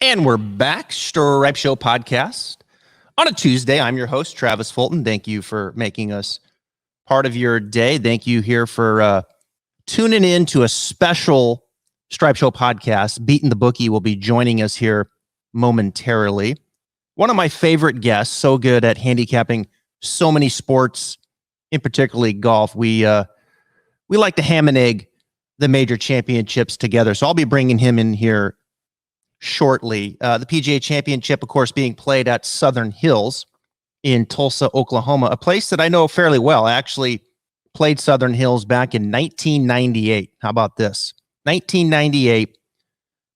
And we're back, Stripe Show podcast on a Tuesday. I'm your host, Travis Fulton. Thank you for making us part of your day. Thank you here for tuning in to a special Stripe Show podcast. Beatin the Bookie will be joining us here momentarily. One of my favorite guests, so good at handicapping so many sports, in particularly golf. We like to ham and egg the major championships together. So I'll be bringing him in here shortly. The PGA Championship, of course, being played at Southern Hills in Tulsa, Oklahoma, a place that I know fairly well. I actually played Southern Hills back in 1998. How about this? 1998.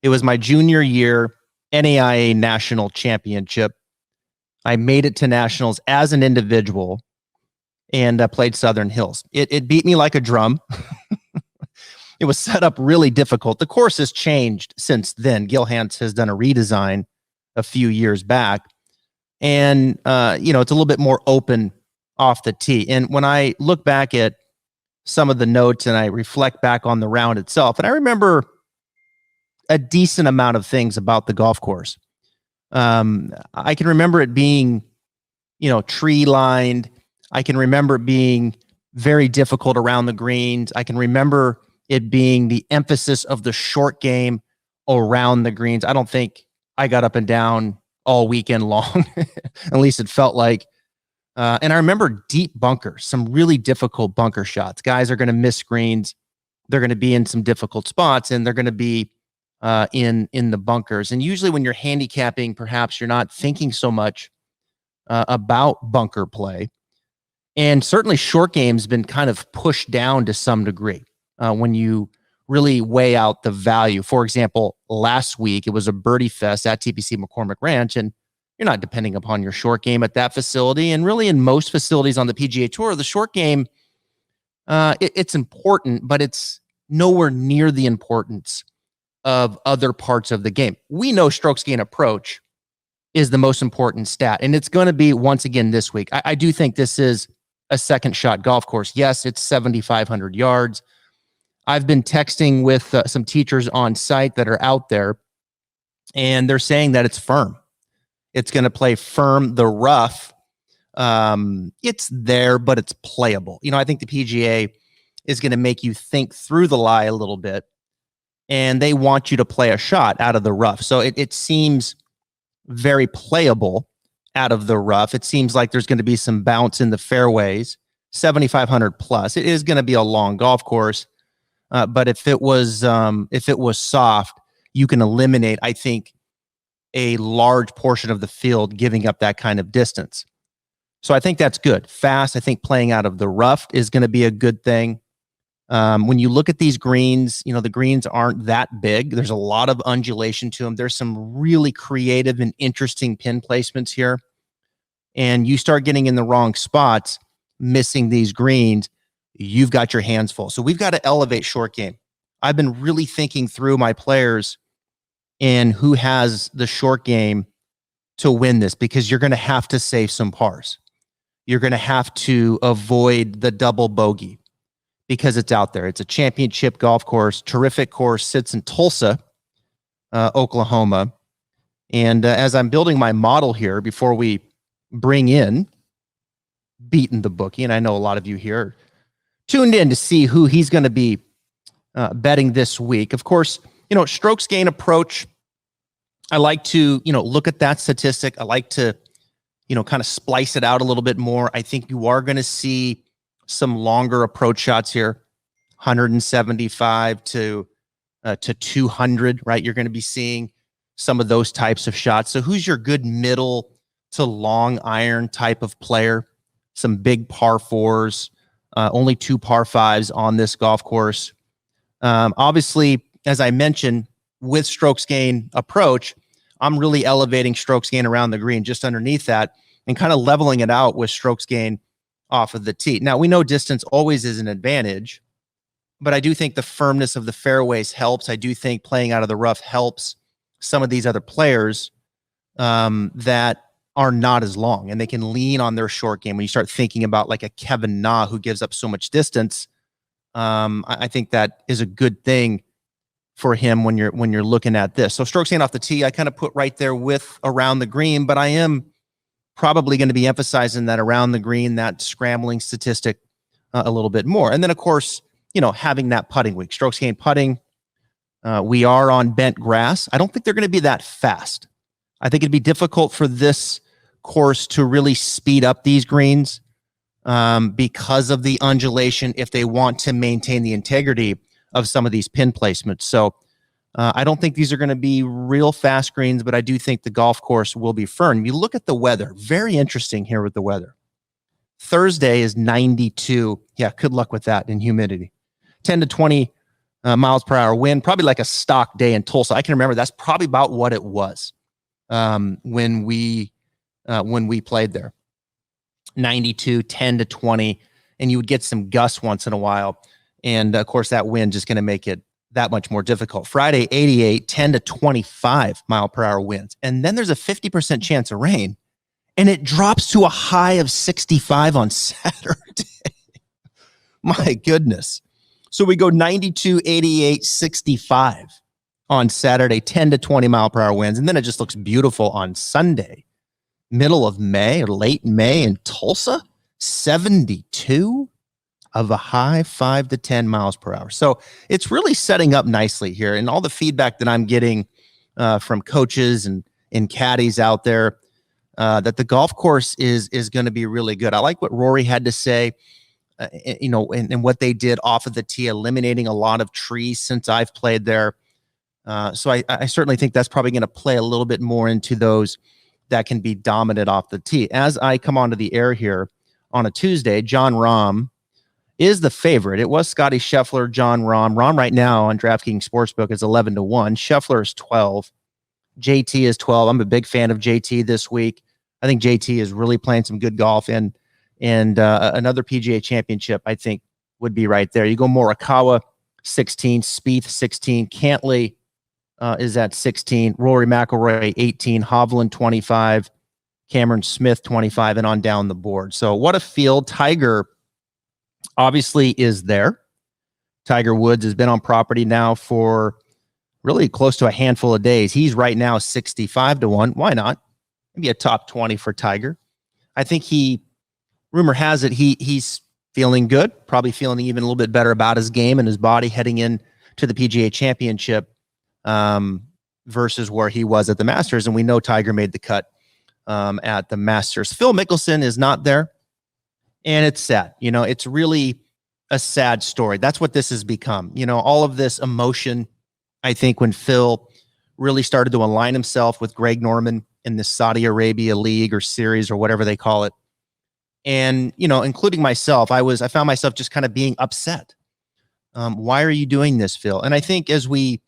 It was my junior year NAIA National Championship. I made it to Nationals as an individual and played Southern Hills. It beat me like a drum. It was set up really difficult. The course has changed since then. Gil Hanse has done a redesign a few years back. And, it's a little bit more open off the tee. And when I look back at some of the notes and I reflect back on the round itself, and I remember a decent amount of things about the golf course. I can remember it being, tree lined. I can remember it being very difficult around the greens. I can remember it being the emphasis of the short game around the greens. I don't think I got up and down all weekend long. At least it felt like. And I remember deep bunkers, some really difficult bunker shots. Guys are going to miss greens. They're going to be in some difficult spots, and they're going to be in the bunkers. And usually when you're handicapping, perhaps you're not thinking so much about bunker play. And certainly short game's been kind of pushed down to some degree. When you really weigh out the value. For example, last week, it was a birdie fest at TPC McCormick Ranch, and you're not depending upon your short game at that facility. And really in most facilities on the PGA Tour, the short game, it's important, but it's nowhere near the importance of other parts of the game. We know strokes gain approach is the most important stat, and it's going to be once again this week. I do think this is a second shot golf course. Yes, it's 7,500 yards. I've been texting with some teachers on site that are out there, and they're saying that it's firm. It's going to play firm. The rough, it's there, but it's playable. I think the PGA is going to make you think through the lie a little bit, and they want you to play a shot out of the rough. So it seems very playable out of the rough. It seems like there's going to be some bounce in the fairways, 7,500 plus. It is going to be a long golf course. But if it was soft, you can eliminate, I think, a large portion of the field giving up that kind of distance. So I think that's good. Fast, I think playing out of the rough is going to be a good thing. When you look at these greens, the greens aren't that big. There's a lot of undulation to them. There's some really creative and interesting pin placements here. And you start getting in the wrong spots, missing these greens, you've got your hands full. So we've got to elevate short game. I've been really thinking through my players and who has the short game to win this, because you're going to have to save some pars. You're going to have to avoid the double bogey because it's out there. It's a championship golf course, terrific course, sits in Tulsa, Oklahoma. And as I'm building my model here, before we bring in Beatin the Bookie, and I know a lot of you here tuned in to see who he's going to be betting this week. Of course, strokes gain approach. I like to, look at that statistic. I like to, kind of splice it out a little bit more. I think you are going to see some longer approach shots here, 175 to 200, right? You're going to be seeing some of those types of shots. So who's your good middle to long iron type of player? Some big par fours. Only 2 par 5s on this golf course. Obviously, as I mentioned, with strokes gain approach, I'm really elevating strokes gain around the green, just underneath that, and kind of leveling it out with strokes gain off of the tee. Now, we know distance always is an advantage, but I do think the firmness of the fairways helps. I do think playing out of the rough helps some of these other players that are not as long, and they can lean on their short game. When you start thinking about like a Kevin Na who gives up so much distance, I think that is a good thing for him when you're looking at this. So strokes gained off the tee, I kind of put right there with around the green, but I am probably going to be emphasizing that around the green, that scrambling statistic a little bit more. And then, of course, having that putting week, strokes gained putting. We are on bent grass. I don't think they're going to be that fast. I think it'd be difficult for this course to really speed up these greens because of the undulation if they want to maintain the integrity of some of these pin placements. So I don't think these are going to be real fast greens, but I do think the golf course will be firm. You look at the weather, very interesting here with the weather. Thursday is 92. Yeah, good luck with that in humidity. 10 to 20 miles per hour wind, probably like a stock day in Tulsa. I can remember that's probably about what it was when we played there. 92, 10 to 20, and you would get some gusts once in a while. And of course, that wind just going to make it that much more difficult. Friday, 88, 10 to 25 mile per hour winds. And then there's a 50% chance of rain. And it drops to a high of 65 on Saturday. My goodness. So we go 92, 88, 65 on Saturday, 10 to 20 mile per hour winds. And then it just looks beautiful on Sunday, middle of May or late May in Tulsa, 72 of a high 5 to 10 miles per hour. So it's really setting up nicely here. And all the feedback that I'm getting from coaches and caddies out there, that the golf course is going to be really good. I like what Rory had to say, and what they did off of the tee, eliminating a lot of trees since I've played there. So I certainly think that's probably going to play a little bit more into those that can be dominant off the tee. As I come onto the air here on a Tuesday, Jon Rahm is the favorite. It was Scotty Scheffler, Jon Rahm. Rahm right now on DraftKings Sportsbook is 11 to 1. Scheffler is 12. JT is 12. I'm a big fan of JT this week. I think JT is really playing some good golf, and another PGA Championship, I think, would be right there. You go Morikawa, 16, Spieth, 16, Cantlay is at 16, Rory McIlroy, 18, Hovland, 25, Cameron Smith, 25, and on down the board. So what a field. Tiger obviously is there. Tiger Woods has been on property now for really close to a handful of days. He's right now 65 to 1. Why not? Maybe a top 20 for Tiger. I think rumor has it he's feeling good, probably feeling even a little bit better about his game and his body heading in to the PGA Championship versus where he was at the Masters. And we know Tiger made the cut at the Masters. Phil Mickelson is not there. And it's sad. It's really a sad story. That's what this has become. All of this emotion, I think, when Phil really started to align himself with Greg Norman in the Saudi Arabia League or series or whatever they call it. And, including myself, I found myself just kind of being upset. Why are you doing this, Phil? And I think as we,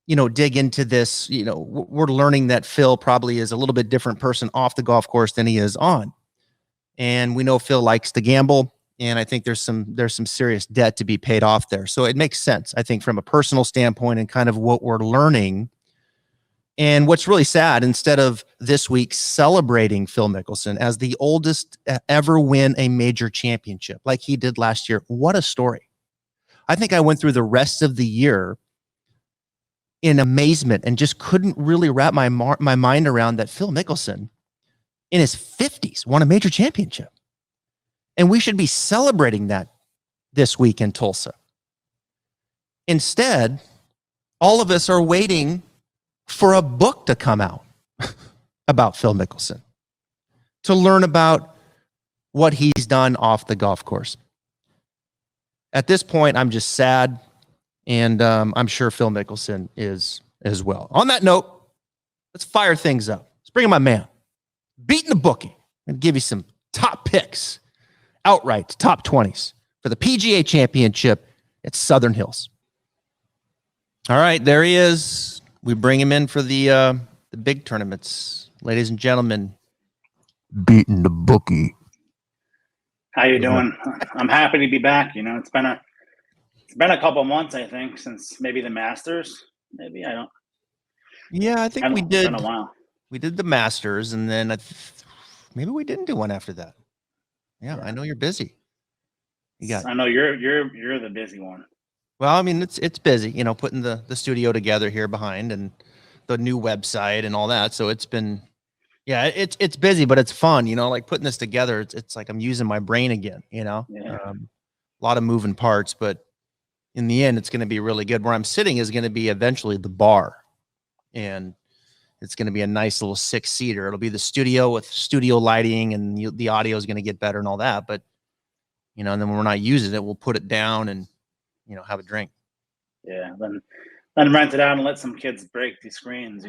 dig into this, we're learning that Phil probably is a little bit different person off the golf course than he is on. And we know Phil likes to gamble. And I think there's some serious debt to be paid off there. So it makes sense, I think, from a personal standpoint and kind of what we're learning. And what's really sad, instead of this week celebrating Phil Mickelson as the oldest ever win a major championship like he did last year, what a story. I think I went through the rest of the year in amazement and just couldn't really wrap my mind around that Phil Mickelson in his 50s won a major championship. And we should be celebrating that this week in Tulsa. Instead, all of us are waiting for a book to come out about Phil Mickelson, to learn about what he's done off the golf course. At this point, I'm just sad, and I'm sure Phil Mickelson is as well. On that note, let's fire things up. Let's bring in my man, Beatin the Bookie, and give you some top picks, outright top 20s for the PGA Championship at Southern Hills. All right, there he is. We bring him in for the big tournaments, ladies and gentlemen. Beatin the Bookie. How you doing? I'm happy to be back. It's been a couple months, I think, since maybe the Masters. Maybe I don't. Yeah, I think we did. It's been a while. We did the Masters, and then maybe we didn't do one after that. Yeah, I know you're busy. I know you're the busy one. Well, I mean, it's busy, putting the studio together here behind and the new website and all that. So it's been, yeah, it's busy, but it's fun, like putting this together. It's like I'm using my brain again, Yeah. a lot of moving parts, but in the end, it's going to be really good. Where I'm sitting is going to be eventually the bar, and it's going to be a nice little 6-seater. It'll be the studio with studio lighting, and the audio is going to get better and all that. But and then when we're not using it, we'll put it down and have a drink. Yeah. Then rent it out and let some kids break these screens.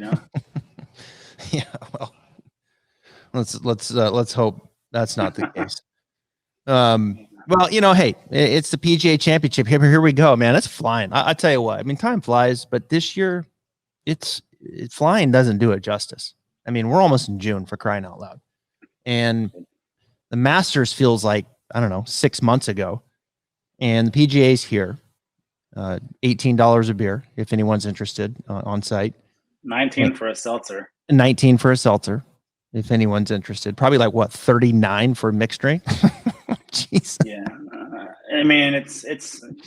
Yeah. Well, let's hope that's not the case. Well, hey, it's the PGA Championship. Here we go, man. It's flying. I tell you what. I mean, time flies, but this year, it's flying doesn't do it justice. I mean, we're almost in June, for crying out loud, and the Masters feels like, I don't know, 6 months ago, and the PGA's here. $18 a beer if anyone's interested, on site. 19 for a seltzer. 19 for a seltzer if anyone's interested. Probably like what, 39 for a mixed drink. Jeez. Yeah. I mean, it's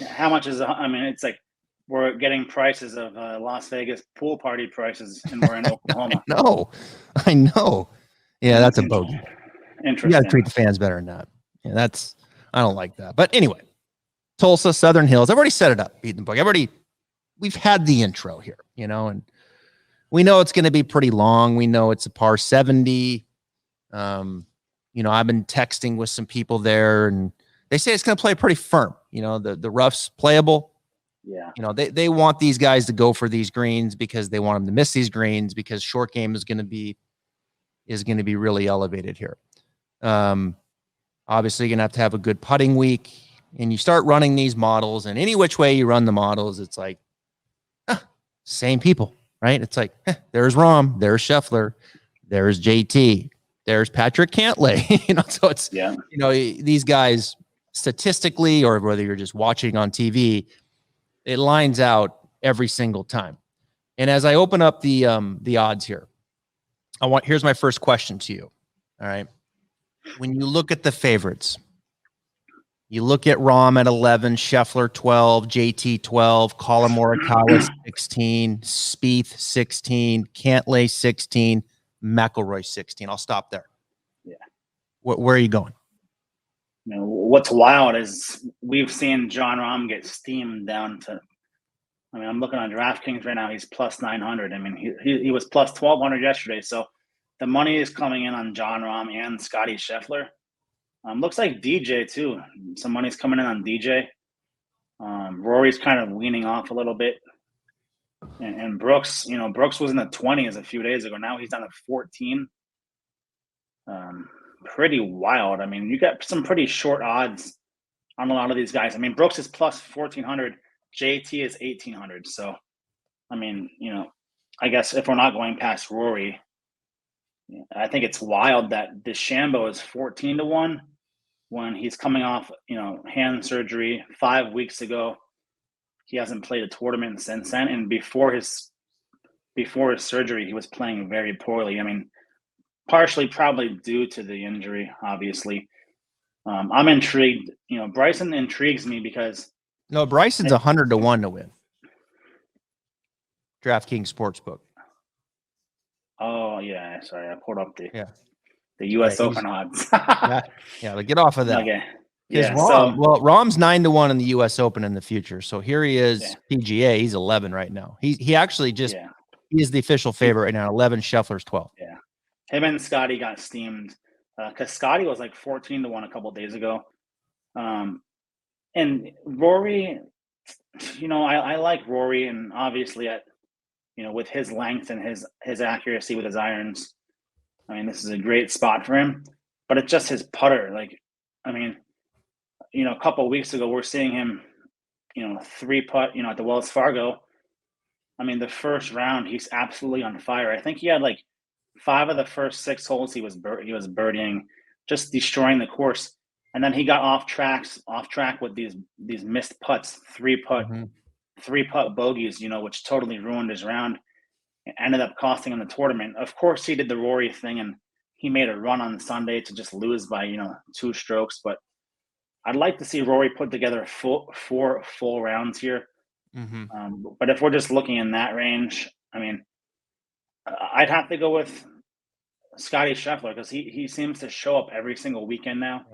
how much is, I mean, it's like we're getting prices of Las Vegas pool party prices, and we're in Oklahoma. I know. Yeah, that's a bogey. Interesting. You got to treat the fans better than that. Yeah, I don't like that. But anyway, Tulsa, Southern Hills. I've already set it up, Beatin Book. We've had the intro here, and we know it's going to be pretty long. We know it's a par 70. I've been texting with some people there, and they say it's going to play pretty firm. The rough's playable. Yeah. They want these guys to go for these greens because they want them to miss these greens, because short game is going to be really elevated here. Obviously, you're going to have a good putting week, and you start running these models, and any which way you run the models, it's like, same people, right? It's like, there's Rahm, there's Scheffler, there's JT, there's Patrick Cantlay. So it's, these guys statistically, or whether you're just watching on TV, it lines out every single time. And as I open up the odds here, here's my first question to you. All right. When you look at the favorites, you look at Rahm at 11, Scheffler 12, JT 12, Colin Morikawa 16, Spieth 16, Cantlay 16, McIlroy 16. I'll stop there. Yeah. Where are you going? What's wild is we've seen Jon Rahm get steamed down to, I'm looking on DraftKings right now. He's plus 900. I mean, he was plus 1,200 yesterday. So the money is coming in on Jon Rahm and Scotty Scheffler. Looks like DJ too. Some money's coming in on DJ. Rory's kind of weaning off a little bit. And Brooks, Brooks was in the 20s a few days ago. Now he's down to 14. Pretty wild. I mean, you got some pretty short odds on a lot of these guys. I mean, Brooks is plus 1,400. JT is 1,800. So, I mean, I guess if we're not going past Rory, I think it's wild that DeChambeau is 14-1 when he's coming off, hand surgery 5 weeks ago. He hasn't played a tournament since then, and before his surgery, he was playing very poorly. I mean, partially probably due to the injury, obviously. I'm intrigued. Bryson intrigues me because Bryson's 100-1 to win. DraftKings Sportsbook. Oh yeah, sorry, I pulled up the the U.S. Open odds. But get off of that. Okay. Yeah, Rahm's 9-1 in the U.S. Open in the future. So here he is, PGA. He's 11 right now. He actually just he is the official favorite right now. 11, Scheffler's 12. Yeah, him and Scotty got steamed because Scotty was like 14-1 a couple of days ago. And Rory, I like Rory, and obviously with his length and his accuracy with his irons, I mean, this is a great spot for him. But it's just his putter. Like, I mean, a couple of weeks ago, we're seeing him, 3-putt, at the Wells Fargo. I mean, the first round, he's absolutely on fire. I think he had like 5 of the first 6 holes he was birdieing, just destroying the course. And then he got off track with these missed putts, 3-putt bogeys, which totally ruined his round. It ended up costing him the tournament. Of course, he did the Rory thing, and he made a run on Sunday to just lose by 2 strokes. But I'd like to see Rory put together four full rounds here. Mm-hmm. But if we're just looking in that range, I mean, I'd have to go with Scotty Scheffler because he seems to show up every single weekend now.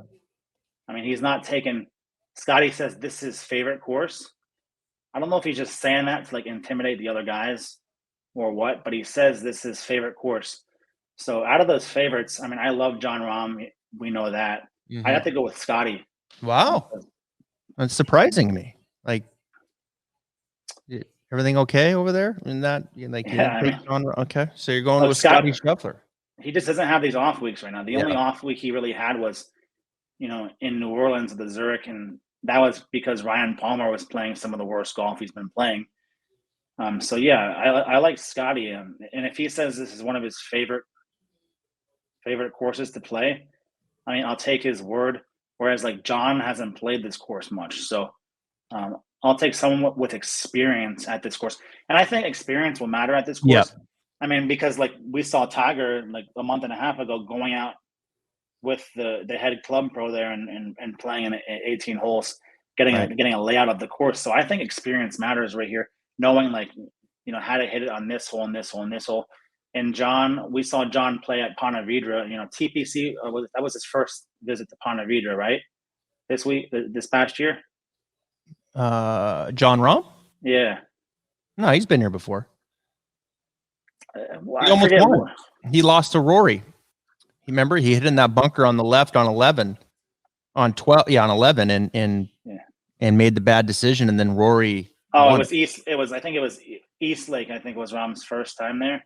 I mean, he's not taking. Scotty says this is his favorite course. I don't know if he's just saying that to like intimidate the other guys or what, but he says this is his favorite course. So out of those favorites, I mean, I love John Rahm. We know that. Mm-hmm. I have to go with Scotty. Wow, that's surprising to me. Like, everything okay over there? In that, okay, so you're going with Scotty Scheffler. He just doesn't have these off weeks right now. The only off week he really had was, in New Orleans at the Zurich, and that was because Ryan Palmer was playing some of the worst golf he's been playing. So yeah, I like Scotty, and if he says this is one of his favorite courses to play, I mean, I'll take his word. Whereas like John hasn't played this course much, so I'll take someone with experience at this course, and I think experience will matter at this course. Yeah. I mean, because like we saw Tiger like a month and a half ago going out with the head club pro there and playing in 18 holes, getting a layout of the course. So I think experience matters right here, knowing like how to hit it on this hole and this hole and this hole. And John, we saw John play at Ponte Vedra. TPC that was his first visit to Ponte Vedra, right? This past year. John Rahm? Yeah. No, he's been here before. Well, he almost won. He lost to Rory. Remember, he hit in that bunker on the left on 11, on 12, on 11, and made the bad decision, and then Rory. Oh, won. I think it was East Lake. I think was Rahm's first time there.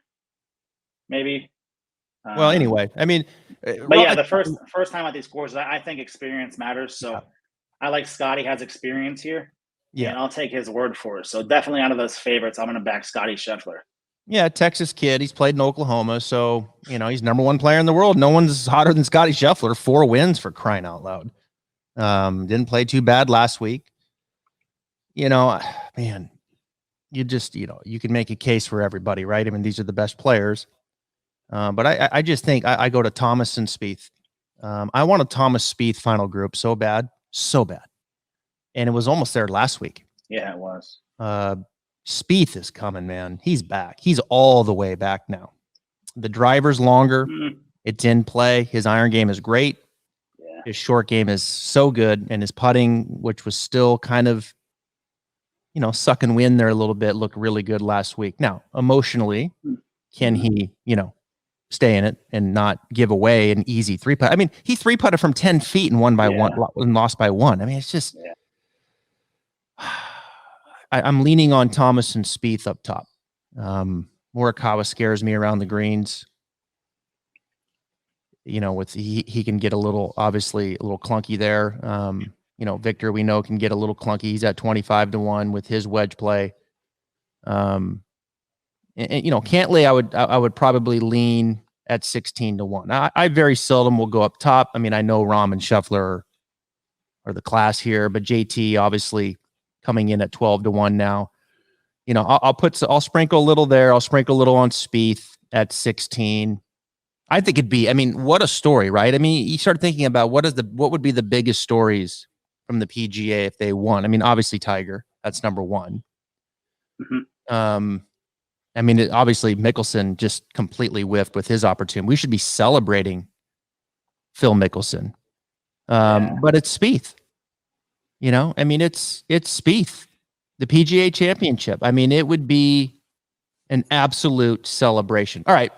Maybe. Well, anyway, I mean, but yeah, the first time at these courses, I think experience matters. So I like Scotty has experience here. Yeah, and I'll take his word for it. So definitely out of those favorites, I'm going to back Scotty Scheffler. Yeah, Texas kid. He's played in Oklahoma, so he's number one player in the world. No one's hotter than Scotty Scheffler. 4 wins, for crying out loud. Didn't play too bad last week. Man, you just you can make a case for everybody, right? I mean, these are the best players. But I just think I go to Thomas and Spieth. I want a Thomas Spieth final group so bad, and it was almost there last week. Yeah, it was. Spieth is coming, man. He's back. He's all the way back now. The driver's longer. It's in play. His iron game is great. Yeah. His short game is so good, and his putting, which was still kind of, sucking wind there a little bit, looked really good last week. Now, emotionally, can he, stay in it and not give away an easy 3-putt? I mean, he 3-putted from 10 feet and won by one and lost by 1. I mean, it's just. I'm leaning on Thomas and Spieth up top. Morikawa scares me around the greens. With he can get obviously a little clunky there. Victor, we know, can get a little clunky. He's at 25-1 with his wedge play. And Cantlay, I would probably lean at 16-1. I very seldom will go up top. I mean, I know Rahm and Scheffler are the class here, but JT obviously coming in at 12-1 now. I'll sprinkle a little there. I'll sprinkle a little on Spieth at 16. I think it'd be, I mean, what a story, right? I mean, you start thinking about what would be the biggest stories from the PGA if they won. I mean, obviously Tiger, that's number one. Mm-hmm. I mean, obviously Mickelson just completely whiffed with his opportunity. We should be celebrating Phil Mickelson. But it's Spieth. I mean, it's Spieth, the PGA Championship. I mean, it would be an absolute celebration. All right.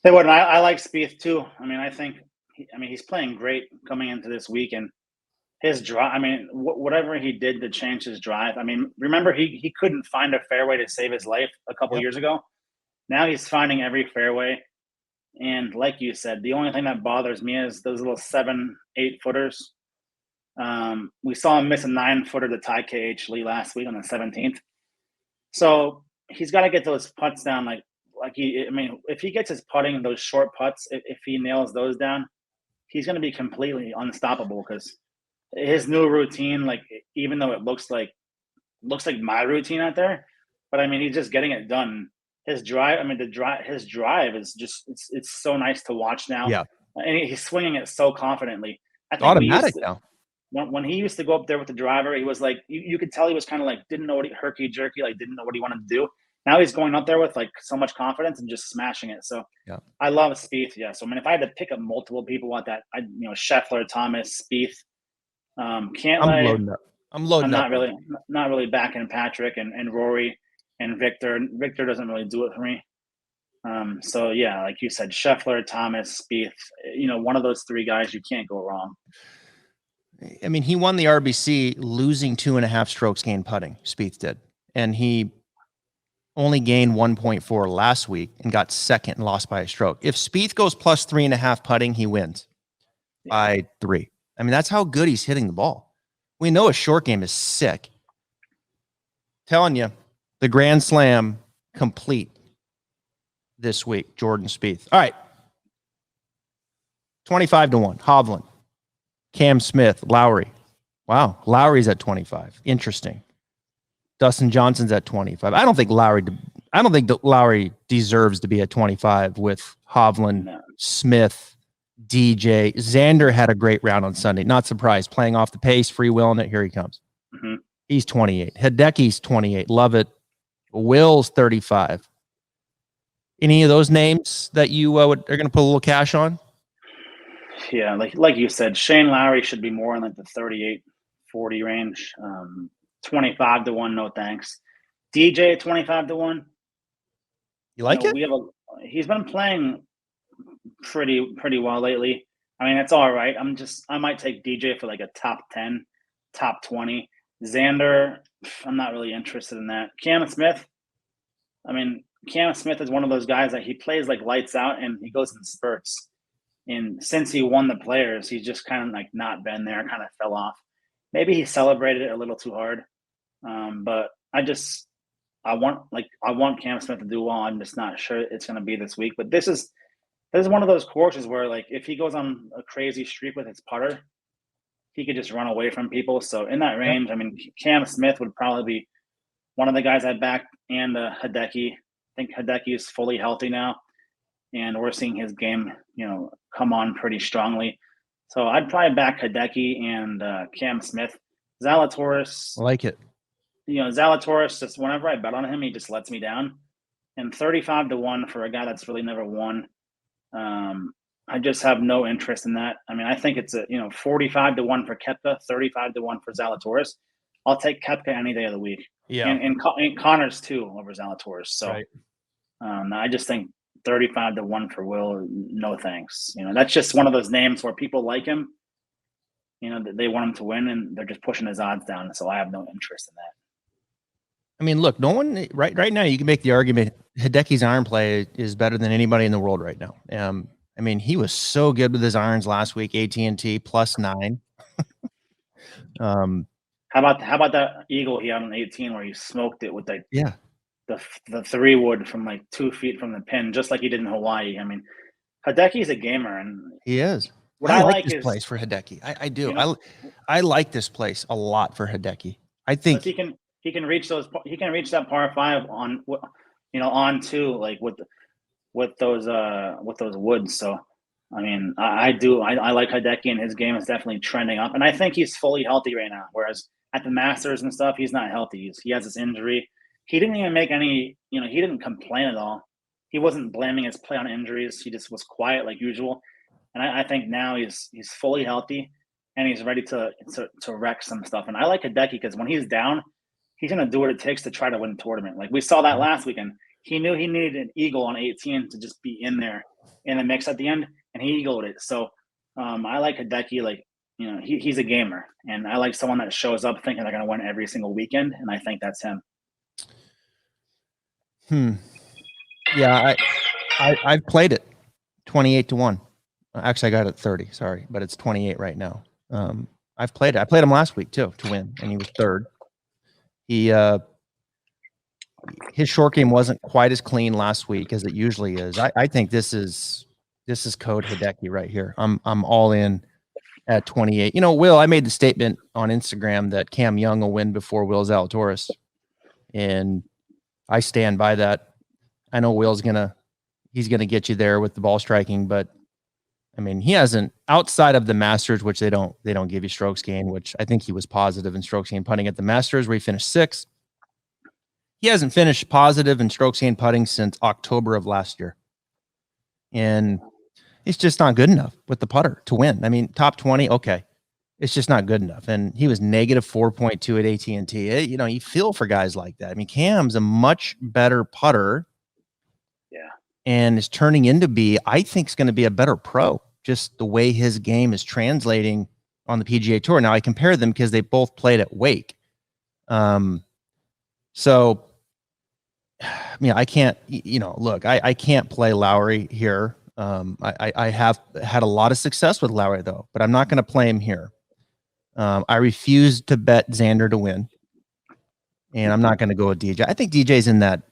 Hey, what I like Spieth too. I mean, I think he's playing great coming into this week, and his drive. I mean, whatever he did to change his drive. I mean, remember he couldn't find a fairway to save his life a couple years ago. Now he's finding every fairway, and like you said, the only thing that bothers me is those little 7-8 footers. We saw him miss a 9-footer to Ty KH Lee last week on the 17th. So he's got to get those putts down. If he gets his putting, those short putts, if he nails those down, he's going to be completely unstoppable because his new routine, like, even though it looks like my routine out there, but I mean, he's just getting it done. His drive, his drive is just, it's so nice to watch now. Yeah. And he's swinging it so confidently. I think automatic now. when he used to go up there with the driver, he was like, you could tell he was kind of like, didn't know what herky jerky, like didn't know what he wanted to do. Now he's going up there with like so much confidence and just smashing it. So Yeah. I love Spieth. Yeah. So I mean, if I had to pick up multiple people at that, Scheffler, Thomas, Spieth, Cantlay. I'm loading up. Not really backing Patrick and Rory and Victor. Victor doesn't really do it for me. So yeah, like you said, Scheffler, Thomas, Spieth, one of those three guys, you can't go wrong. I mean, he won the RBC losing 2.5 strokes gained putting. Spieth did. And he only gained 1.4 last week and got second and lost by a stroke. If Spieth goes plus 3.5 putting, he wins by 3. I mean, that's how good he's hitting the ball. We know his short game is sick. Telling you, the Grand Slam complete this week, Jordan Spieth. All right. 25-1, Hovland, Cam Smith, Lowry. Wow, Lowry's at 25. Interesting. Dustin Johnson's at 25. I don't think Lowry deserves to be at 25 with Hovland, Smith, DJ. Xander had a great round on Sunday. Not surprised. Playing off the pace, freewheeling it. Here he comes. Mm-hmm. He's 28. Hideki's 28. Love it. Will's 35. Any of those names that you are going to put a little cash on? Yeah, like you said, Shane Lowry should be more in like the 38-40 range. 25-1, no thanks. DJ 25-1. You like it? He's been playing pretty well lately. I mean, it's all right. I might take DJ for like a top 10, top 20. Xander, I'm not really interested in that. Cam Smith, I mean, Cam Smith is one of those guys that he plays like lights out and he goes in spurts. And since he won the Players, he's just kind of like not been there, kind of fell off. Maybe he celebrated it a little too hard. But I want Cam Smith to do well. I'm just not sure it's going to be this week. But this is one of those courses where, like, if he goes on a crazy streak with his putter, he could just run away from people. So in that range, I mean, Cam Smith would probably be one of the guys I backed, and Hideki. I think Hideki is fully healthy now, and we're seeing his game, come on pretty strongly. So I'd probably back Hideki and Cam Smith. Zalatoris, I like it. Zalatoris, just whenever I bet on him, he just lets me down. And 35-1 for a guy that's really never won. I just have no interest in that. I mean, I think it's 45-1 for Koepka, 35-1 for Zalatoris. I'll take Koepka any day of the week. Yeah, and Connors too over Zalatoris. So right. I just think 35-1 for Will, no thanks. That's just one of those names where people like him. They want him to win, and they're just pushing his odds down. So I have no interest in that. I mean, look, no one right now. You can make the argument Hideki's iron play is better than anybody in the world right now. I mean, he was so good with his irons last week. AT&T +9. How about that eagle he had on 18 where he smoked it with the 3-wood from like 2 feet from the pin, just like he did in Hawaii. I mean, Hideki's a gamer, and he is. What I like this place for Hideki. I do. I like this place a lot for Hideki. I think he can reach those. He can reach that par 5 on two, like with those woods. So I mean, I do. I like Hideki, and his game is definitely trending up. And I think he's fully healthy right now. Whereas at the Masters and stuff, he's not healthy. He has this injury. He didn't even make any. He didn't complain at all. He wasn't blaming his play on injuries. He just was quiet like usual. And I think now he's fully healthy, and he's ready to wreck some stuff. And I like Hideki because when he's down, he's going to do what it takes to try to win the tournament. Like we saw that last weekend. He knew he needed an eagle on 18 to just be in there in the mix at the end, and he eagled it. So I like Hideki. Like, he's a gamer, and I like someone that shows up thinking they're going to win every single weekend, and I think that's him. Yeah, I've played it 28-1. Actually, I got it at 30. Sorry, but it's 28 right now. I've played it. I played him last week too to win, and he was third. His short game wasn't quite as clean last week as it usually is. I think this is code Hideki right here. I'm all in at 28. Will, I made the statement on Instagram that Cam Young will win before Will Zalatoris, and I stand by that. I know Will's he's gonna get you there with the ball striking, but I mean, he hasn't, outside of the Masters, which they don't give you strokes gain, which I think he was positive in strokes gain putting at the Masters where he finished 6th. He hasn't finished positive in strokes gain putting since October of last year. And it's just not good enough with the putter to win. I mean, top 20, okay. It's just not good enough. And he was negative 4.2 at AT&T. You know, you feel for guys like that. I mean, Cam's a much better putter. Yeah. And is turning into be, I think, is going to be a better pro. Just the way his game is translating on the PGA Tour. Now, I compare them because they both played at Wake. So, I can't, look, I can't play Lowry here. I have had a lot of success with Lowry, though, but I'm not going to play him here. I refuse to bet Xander to win, and I'm not going to go with DJ. I think DJ's in that,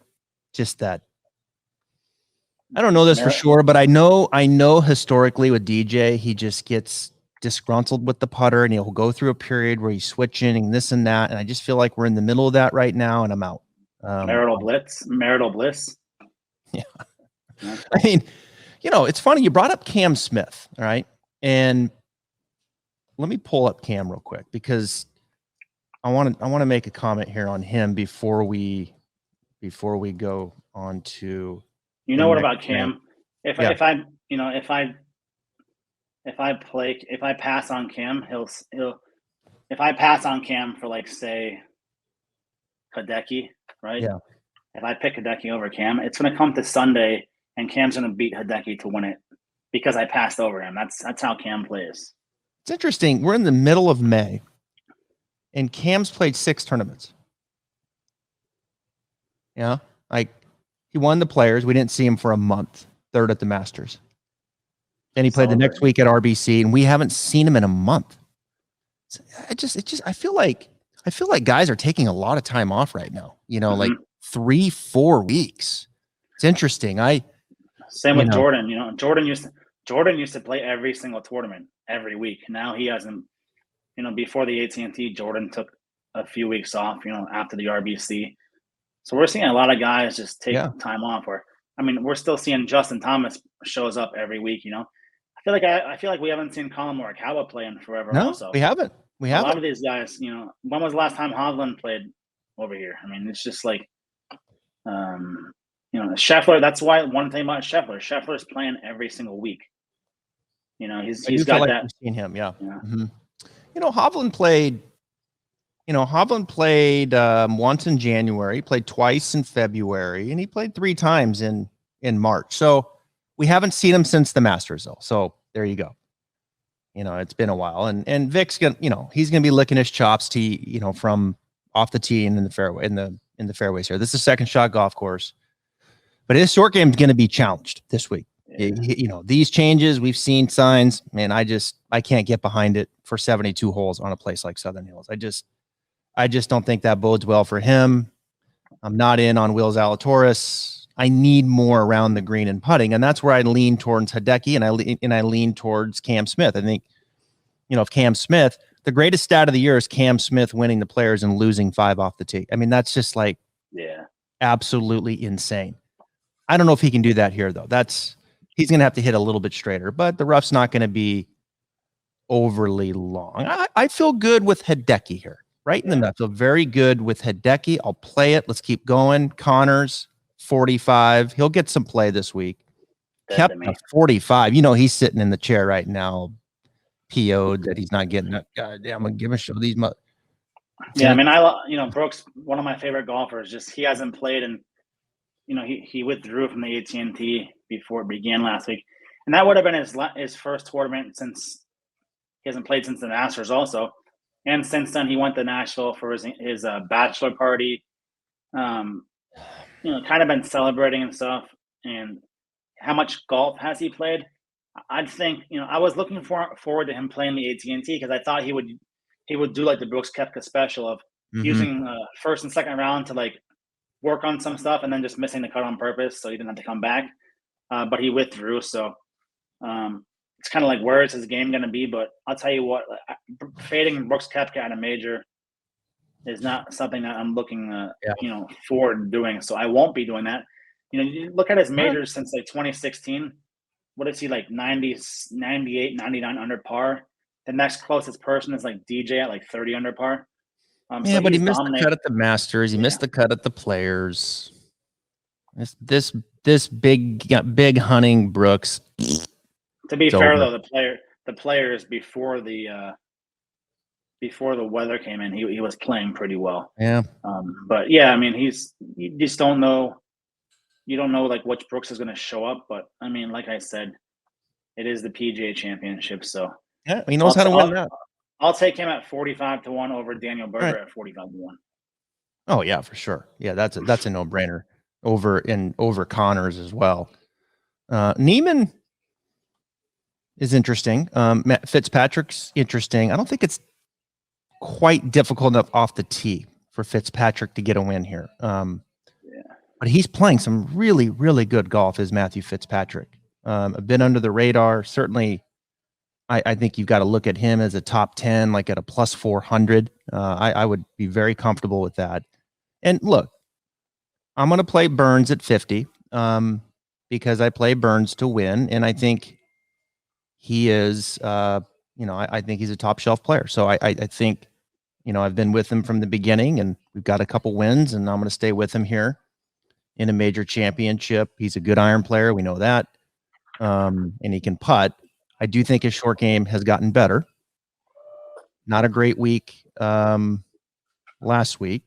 I don't know this for sure, but I know historically with DJ, he just gets disgruntled with the putter, and he'll go through a period where he's switching and this and that, and I just feel like we're in the middle of that right now, and I'm out. Marital bliss. Yeah. I mean, it's funny. You brought up Cam Smith, all right? And let me pull up Cam real quick because I want to make a comment here on him before we go on to. What about Cam? If I pass on Cam, he'll if I pass on Cam for, like, say, Hideki, right? Yeah. If I pick Hideki over Cam, it's going to come to Sunday, and Cam's going to beat Hideki to win it because I passed over him. That's how Cam plays. It's interesting. We're in the middle of May, and Cam's played 6 tournaments. Yeah, like he won the Players. We didn't see him for a month. 3rd at the Masters. Then he played the next week at RBC, and we haven't seen him in a month. I feel like guys are taking a lot of time off right now. Like 3-4 weeks. It's interesting. Same with Jordan. Jordan used to play every single tournament every week. Now he hasn't. Before the AT&T, Jordan took a few weeks off. After the RBC, so we're seeing a lot of guys just take time off. We're still seeing Justin Thomas shows up every week. I feel like we haven't seen Colin Morikawa play in forever. No, also. we haven't. A lot of these guys, when was the last time Hovland played over here? It's just like, Scheffler. That's why one thing about Scheffler's playing every single week. He's got that. We've seen him, yeah. Mm-hmm. Hovland played. Hovland played once in January, played twice in February, and he played 3 times in March. So we haven't seen him since the Masters, though. So there you go. It's been a while, and Vic's gonna, he's gonna be licking his chops from off the tee and in the fairway, in the fairways here. This is a second shot golf course, but his short game is going to be challenged this week. Yeah. These changes, we've seen signs, man. I can't get behind it for 72 holes on a place like Southern Hills. I just don't think that bodes well for him. I'm not in on Will Zalatoris. I need more around the green and putting, and that's where I lean towards Hideki, and I lean towards Cam Smith. I think, if Cam Smith, the greatest stat of the year is Cam Smith winning the Players and losing 5 off the tee. That's just like, absolutely insane. I don't know if he can do that here, though. He's going to have to hit a little bit straighter, but the rough's not going to be overly long. I feel good with Hideki here, right in the middle. I feel very good with Hideki. I'll play it. Let's keep going. Connors, 45. He'll get some play this week. Kept 45. He's sitting in the chair right now, PO'd that he's not getting it. God damn, I'm going to give a show these. Brooks, one of my favorite golfers, just he hasn't played, and he withdrew from the AT&T before it began last week, and that would have been his first tournament since he hasn't played since the Masters also, and since then he went to Nashville for his bachelor party. Kind of been celebrating and stuff. And how much golf has he played? I'd think, I was looking forward to him playing the AT&T because I thought he would do like the Brooks Koepka special of using first and second round to like work on some stuff and then just missing the cut on purpose so he didn't have to come back. But he withdrew, so it's kind of like, where is his game going to be? But I'll tell you what, fading Brooks Koepka at a major is not something that I'm looking, forward to doing. So I won't be doing that. You look at his majors since like 2016. what is he like 90, 98, 99 under par? The next closest person is like DJ at like 30 under par. Yeah, So but he he's missed the dominating. cut at the Masters. He Yeah. missed the cut at the Players. This big hunting Brooks. To be It's fair over. though, the players before the weather came in, he was playing pretty well. Yeah. But yeah, I mean, you just don't know. You don't know like which Brooks is going to show up. But I mean, like I said, it is the PGA Championship, so Yeah, he knows how to win that. I'll take him at 45-1 over Daniel Berger Right. at 45-1. Oh yeah, for sure. Yeah, that's a no-brainer over Connors as well. Neiman is interesting. Fitzpatrick's interesting. I don't think it's quite difficult enough off the tee for Fitzpatrick to get a win here. But he's playing some really, really good golf, is Matthew Fitzpatrick. A bit under the radar. Certainly, I think you've got to look at him as a top 10, like at a plus 400. I would be very comfortable with that. And look, I'm going to play Burns at 50 because I play Burns to win. And I think he is, I think he's a top shelf player. So I think, I've been with him from the beginning and we've got a couple wins and I'm going to stay with him here in a major championship. He's a good iron player. We know that. And he can putt. I do think his short game has gotten better. Not a great week last week,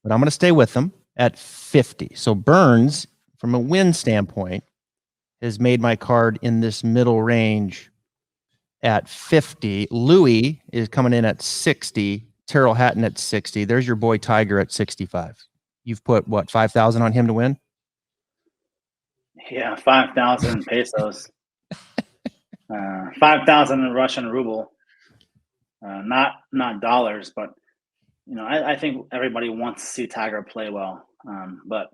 but I'm going to stay with him at 50. So Burns, from a win standpoint, has made my card in this middle range at 50. Louis is coming in at 60. Terrell Hatton at 60. There's your boy Tiger at 65. You've put, what, 5,000 on him to win? Yeah, 5,000 pesos. 5,000 Russian ruble. Not dollars, but I think everybody wants to see Tiger play well. But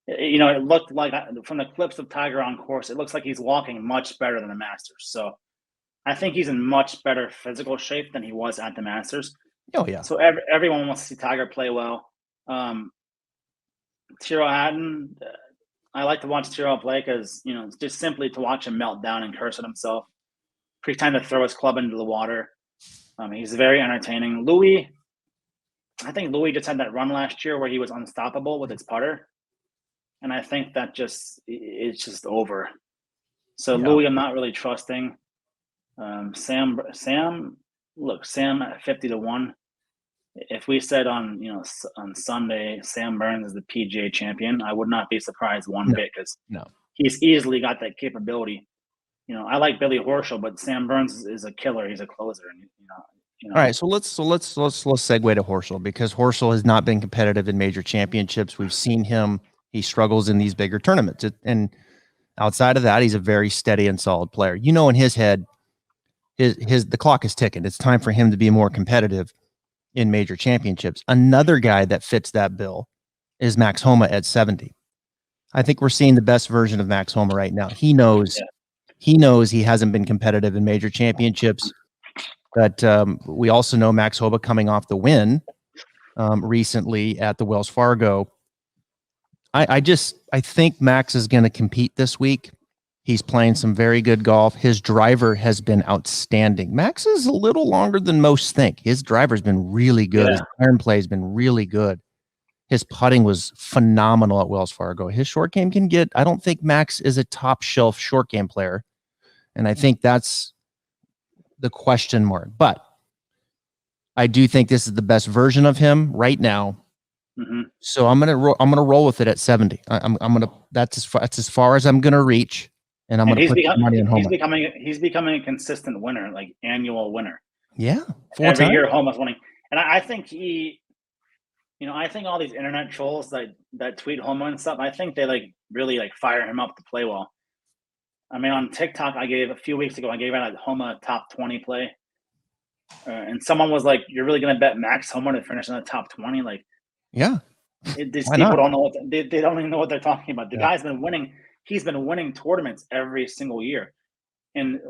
it looked like from the clips of Tiger on course, it looks like he's walking much better than the Masters. So I think he's in much better physical shape than he was at the Masters. Oh yeah. So everyone wants to see Tiger play well. Tyrrell Hatton, I like to watch Tyrrell play because just simply to watch him melt down and curse at himself, pretend to throw his club into the water. He's very entertaining. Louis, I think Louis just had that run last year where he was unstoppable with his putter, and I think that it's just over. So yeah. Louis, I'm not really trusting. Sam at 50-1. If we said on Sunday Sam Burns is the PGA champion, I would not be surprised one bit because he's easily got that capability. I like Billy Horschel, but Sam Burns is a killer. He's a closer, and All right, so let's segue to Horschel because Horschel has not been competitive in major championships. We've seen him; he struggles in these bigger tournaments, and outside of that, he's a very steady and solid player. In his head, the clock is ticking. It's time for him to be more competitive in major championships. Another guy that fits that bill is Max Homa at 70. I think we're seeing the best version of Max Homa right now. He knows he hasn't been competitive in major championships, but we also know Max Homa coming off the win recently at the Wells Fargo. I think Max is going to compete this week. He's playing some very good golf. His driver has been outstanding. Max is a little longer than most think. His driver's been really good. Yeah. His iron play has been really good. His putting was phenomenal at Wells Fargo. His short game can get, I don't think Max is a top shelf short game player. And I think that's the question mark. But I do think this is the best version of him right now. Mm-hmm. So I'm gonna roll with it at 70. That's as far as I'm gonna reach. And I'm going to put money on Homa. He's becoming a consistent winner, like annual winner. Yeah, every year Homa's winning, and I think I think all these internet trolls that tweet Homa and stuff, I think they really fire him up to play well. I mean, on TikTok, a few weeks ago, I gave out a Homa top 20 play, and someone was like, "You're really going to bet Max Homa to finish in the top 20?" Yeah, these people don't know they don't even know what they're talking about. The guy's been winning. He's been winning tournaments every single year. And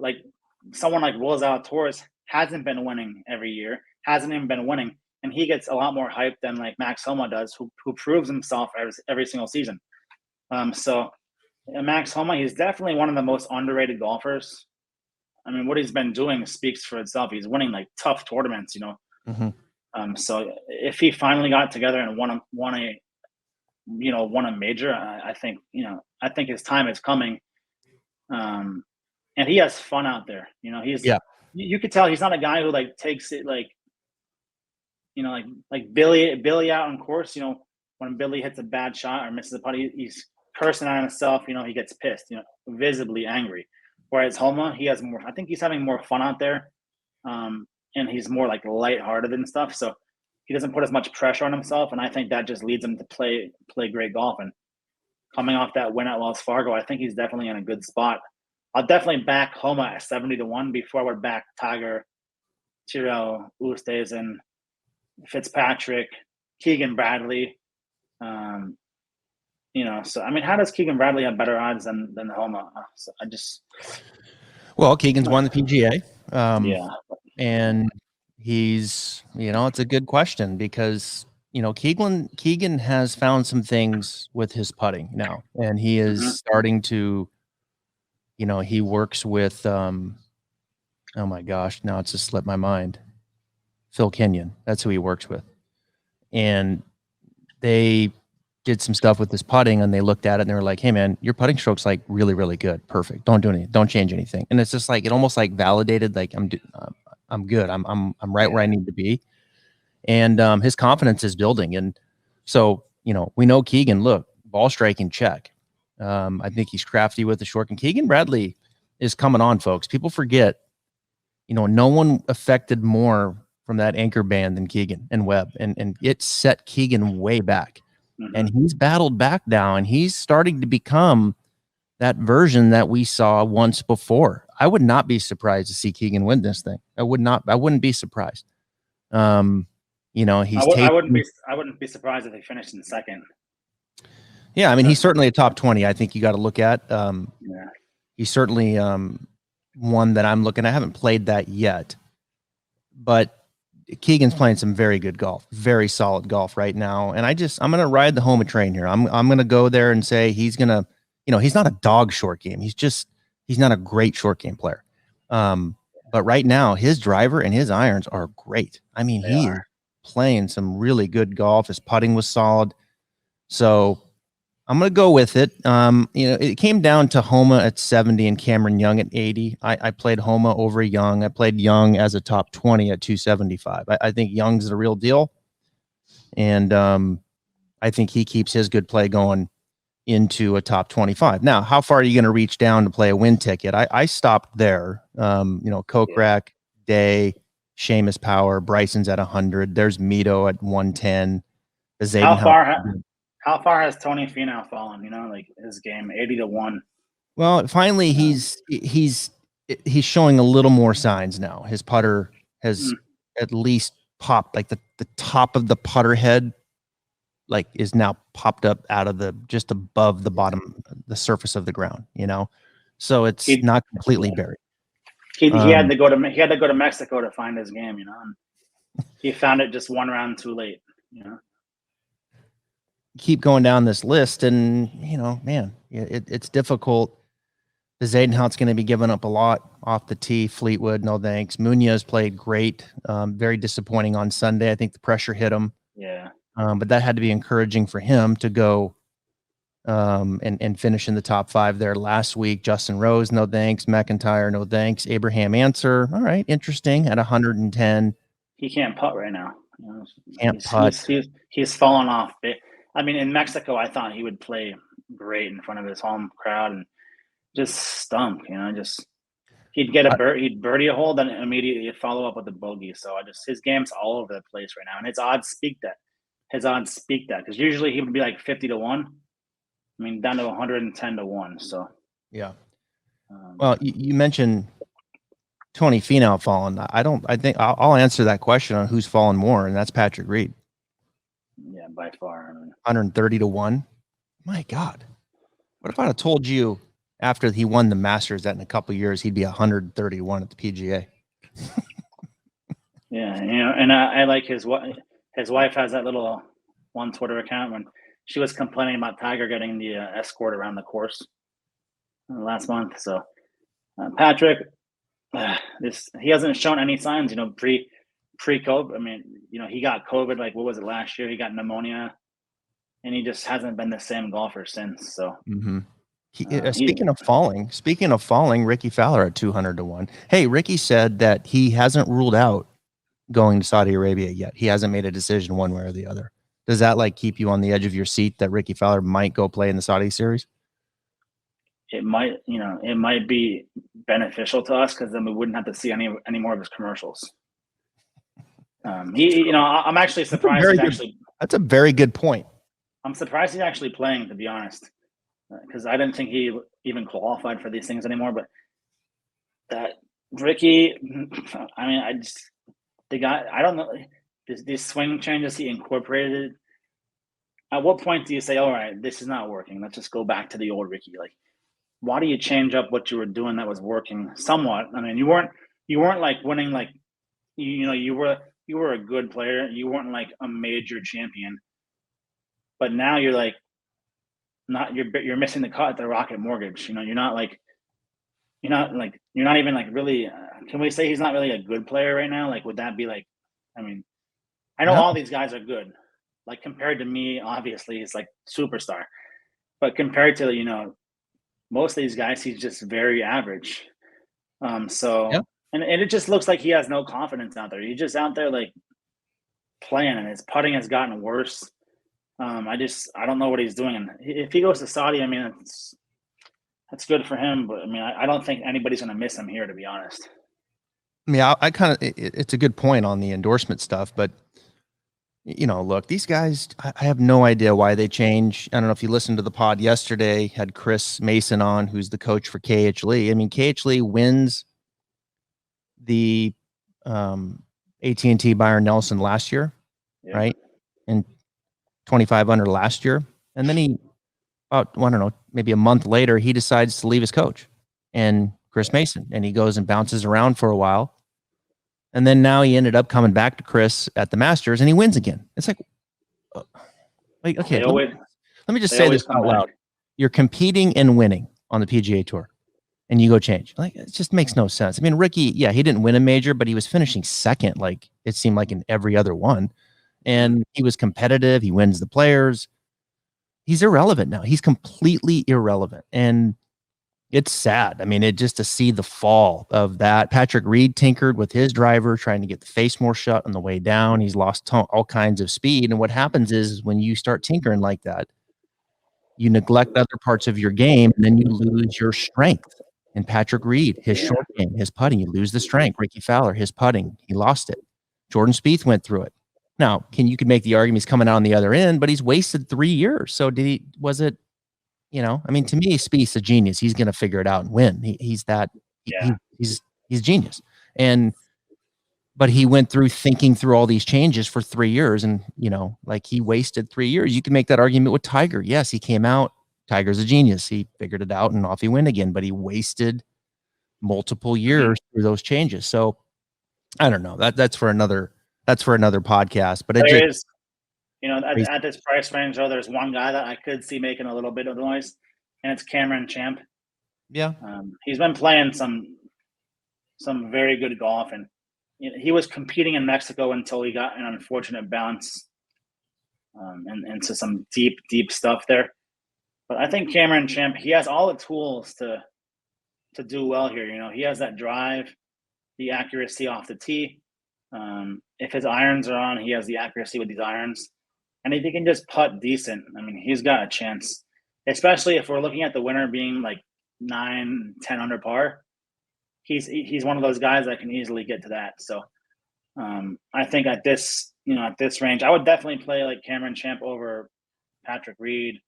someone like Will Zalatoris hasn't been winning every year, hasn't even been winning. And he gets a lot more hype than Max Homa does, who proves himself every single season. So Max Homa, he's definitely one of the most underrated golfers. I mean, what he's been doing speaks for itself. He's winning like tough tournaments, you know. Mm-hmm. So if he finally got together and won a major, I think I think his time is coming. And he has fun out there. You know, Yeah. you could tell he's not a guy who like takes it like like Billy out on course. You know, when Billy hits a bad shot or misses a putt, he's cursing on himself. You know, he gets pissed. You know, visibly angry. Whereas Homa, he has more. I think he's having more fun out there, and he's more like lighthearted and stuff. So he doesn't put as much pressure on himself, and I think that just leads him to play great golf. And coming off that win at Wells Fargo, I think he's definitely in a good spot. I'll definitely back Homa at 70-1 before I would back Tiger, Tyrrell, Oosthuizen, Fitzpatrick, Keegan Bradley. So I mean, how does Keegan Bradley have better odds than Homa? So Well, Keegan's won the PGA. Yeah. And he's, it's a good question because, Keegan has found some things with his putting now, and he is starting to, he works with, oh my gosh, now it's just slipped my mind. Phil Kenyon. That's who he works with. And they did some stuff with his putting, and they looked at it and they were like, hey man, your putting stroke's like really, really good. Perfect. Don't do anything. Don't change anything. And it's just like, it almost like validated, like I'm good. I'm right where I need to be. And his confidence is building. And so, we know Keegan, look, ball striking check. I think he's crafty with the short. And Keegan Bradley is coming on, folks. People forget, no one affected more from that anchor band than Keegan and Webb. And it set Keegan way back. And he's battled back now, and he's starting to become that version that we saw once before. I would not be surprised to see Keegan win this thing. I wouldn't be surprised. He's I wouldn't be surprised if he finished in second. Yeah, I mean, he's certainly a top 20. I think you got to look at. He's certainly one that I'm looking. I haven't played that yet, but Keegan's playing some very good golf, very solid golf right now. And I'm going to ride the Homa train here. I'm going to go there and say he's going to, he's not a dog short game. He's not a great short game player. But right now his driver and his irons are great. I mean, he is playing some really good golf. His putting was solid. So I'm going to go with it. It came down to Homa at 70 and Cameron Young at 80. I played Homa over Young. I played Young as a top 20 at 275. I think Young's the real deal. And I think he keeps his good play going into a top 25. Now, how far are you going to reach down to play a win ticket? I stopped there. Kokrak, Day, Seamus Power, Bryson's at 100. There's Mito at 110. How far has Tony Finau fallen? Like his game, 80-1. Well, finally, he's showing a little more signs now. His putter has at least popped, like the top of the putter head, like is now popped up out of just above the bottom, the surface of the ground. So it's not completely buried. He had to go to Mexico to find his game. And he found it just one round too late. Keep going down this list, and man, it's difficult. The Zadenhout's going to be giving up a lot off the tee. Fleetwood, no thanks. Munoz played great. Very disappointing on Sunday. I think the pressure hit him. Yeah. But that had to be encouraging for him to go and finish in the top 5 there last week. Justin Rose, no thanks. McIntyre, no thanks. Abraham Answer, all right, interesting, at 110. He can't putt right now. Can't putt. He's fallen off. I mean, in Mexico, I thought he would play great in front of his home crowd, and just stunk. He'd get he'd birdie a hole, then immediately follow up with a bogey. So his game's all over the place right now, and his odds speak that. Because usually he would be like 50-1. I mean, down to 110-1. So yeah. Well, you mentioned Tony Finau fallen. I think I'll answer that question on who's fallen more, and that's Patrick Reed. Yeah, by far. 130-1. My God. What if I had told you after he won the Masters that in a couple of years he'd be 131 at the PGA? Yeah, and I like his wife has that little one Twitter account when she was complaining about Tiger getting the escort around the course. last month. So Patrick, he hasn't shown any signs. Pre-COVID. I mean, he got COVID. Like, what was it last year? He got pneumonia, and he just hasn't been the same golfer since. So. Mm-hmm. Speaking of falling, Ricky Fowler at 200-1. Hey, Ricky said that he hasn't ruled out going to Saudi Arabia yet. He hasn't made a decision one way or the other. Does that like keep you on the edge of your seat that Ricky Fowler might go play in the Saudi series? It might be beneficial to us because then we wouldn't have to see any more of his commercials. I'm actually surprised. That's a very good point. I'm surprised he's actually playing, to be honest, because I didn't think he even qualified for these things anymore. But that Ricky, I mean, I don't know, these swing changes he incorporated. At what point do you say, all right, this is not working, let's just go back to the old Ricky? Like, why do you change up what you were doing that was working somewhat? I mean, you weren't like winning, like, you were a good player. You weren't like a major champion, but now you're like, you're missing the cut at the Rocket Mortgage. You're not even like really. Can we say he's not really a good player right now? Like, would that be like? I mean, I know all these guys are good. Like, compared to me, obviously he's like superstar, but compared to most of these guys, he's just very average. And it just looks like he has no confidence out there. He's just out there like playing, and his putting has gotten worse. I don't know what he's doing. And if he goes to Saudi, I mean, that's good for him. But I mean, I don't think anybody's going to miss him here, to be honest. Yeah, I kind of, it's a good point on the endorsement stuff, but look, these guys, I have no idea why they change. I don't know if you listened to the pod yesterday, had Chris Mason on, who's the coach for KH Lee. I mean, KH Lee wins the AT&T Byron Nelson last year, right? And 25 under last year. And then he, I don't know, maybe a month later, he decides to leave his coach and Chris Mason, and he goes and bounces around for a while. And then now he ended up coming back to Chris at the Masters, and he wins again. It's like okay, let me just say this out loud. You're competing and winning on the PGA Tour, and you go change. Like, it just makes no sense. I mean, Ricky, yeah, he didn't win a major, but he was finishing second, like it seemed like in every other one. And he was competitive. He wins the Players. He's irrelevant now. He's completely irrelevant. And it's sad. I mean, just to see the fall of that. Patrick Reed tinkered with his driver, trying to get the face more shut on the way down. He's lost all kinds of speed. And what happens is when you start tinkering like that, you neglect other parts of your game, and then you lose your strength. And Patrick Reed, his short game, his putting, you lose the strength. Ricky Fowler, his putting, he lost it. Jordan Spieth went through it. Now, you could make the argument he's coming out on the other end, but he's wasted 3 years. So was it, I mean, to me, Spieth's a genius. He's going to figure it out and win. He's genius. But he went through thinking through all these changes for 3 years, and, like, he wasted 3 years. You can make that argument with Tiger. Yes, he came out. Tiger's a genius. He figured it out and off he went again, but he wasted multiple years through those changes. So I don't know. That's for another podcast, but there is, at this price range, though, there's one guy that I could see making a little bit of noise, and it's Cameron Champ. Yeah. He's been playing some very good golf, and he was competing in Mexico until he got an unfortunate bounce and into some deep stuff there. But I think Cameron Champ, he has all the tools to do well here. He has that drive, the accuracy off the tee. If his irons are on, he has the accuracy with these irons. And if he can just putt decent, I mean, he's got a chance, especially if we're looking at the winner being like 9-10 under par. He's one of those guys that can easily get to that. So I think at this range, I would definitely play like Cameron Champ over Patrick Reed.